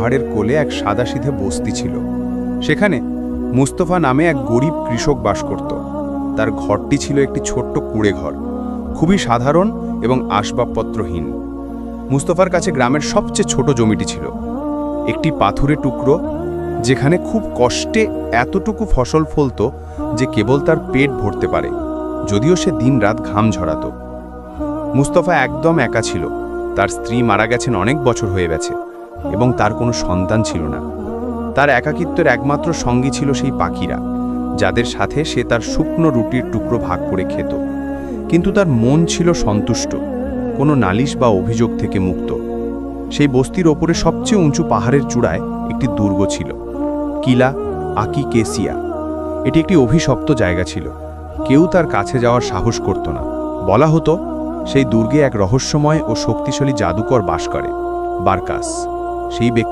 পাহাড়ের কোলে এক সাদাসিধে বস্তি ছিল। সেখানে মুস্তফা নামে এক গরিব কৃষক বাস করত। তার ঘরটি ছিল একটি ছোট্ট কুঁড়ে ঘর, খুবই সাধারণ এবং আসবাবপত্রহীন। মুস্তফার কাছে গ্রামের সবচেয়ে ছোট জমিটি ছিল, একটি পাথুরে টুকরো, যেখানে খুব কষ্টে এতটুকু ফসল ফলত যে কেবল তার পেট ভরতে পারে, যদিও সে দিনরাত ঘাম ঝরাতো। মুস্তফা একদম একা ছিল। তার স্ত্রী মারা গেছেন অনেক বছর হয়ে গেছে এবং তার কোনো সন্তান ছিল না। তার একাকিত্বের একমাত্র সঙ্গী ছিল সেই পাখিরা, যাদের সাথে সে তার শুকনো রুটির টুকরো ভাগ করে খেত। কিন্তু তার মন ছিল সন্তুষ্ট, কোনো নালিশ বা অভিযোগ থেকে মুক্ত। সেই বস্তির ওপরে সবচেয়ে উঁচু পাহাড়ের চূড়ায় একটি দুর্গ ছিল, কিলা আকি কেসিয়া। এটি একটি অভিশপ্ত জায়গা ছিল, কেউ তার কাছে যাওয়ার সাহস করত না। বলা হতো সেই দুর্গে এক রহস্যময় ও শক্তিশালী জাদুকর বাস করে, বারকাস। সেই ব্যক্তি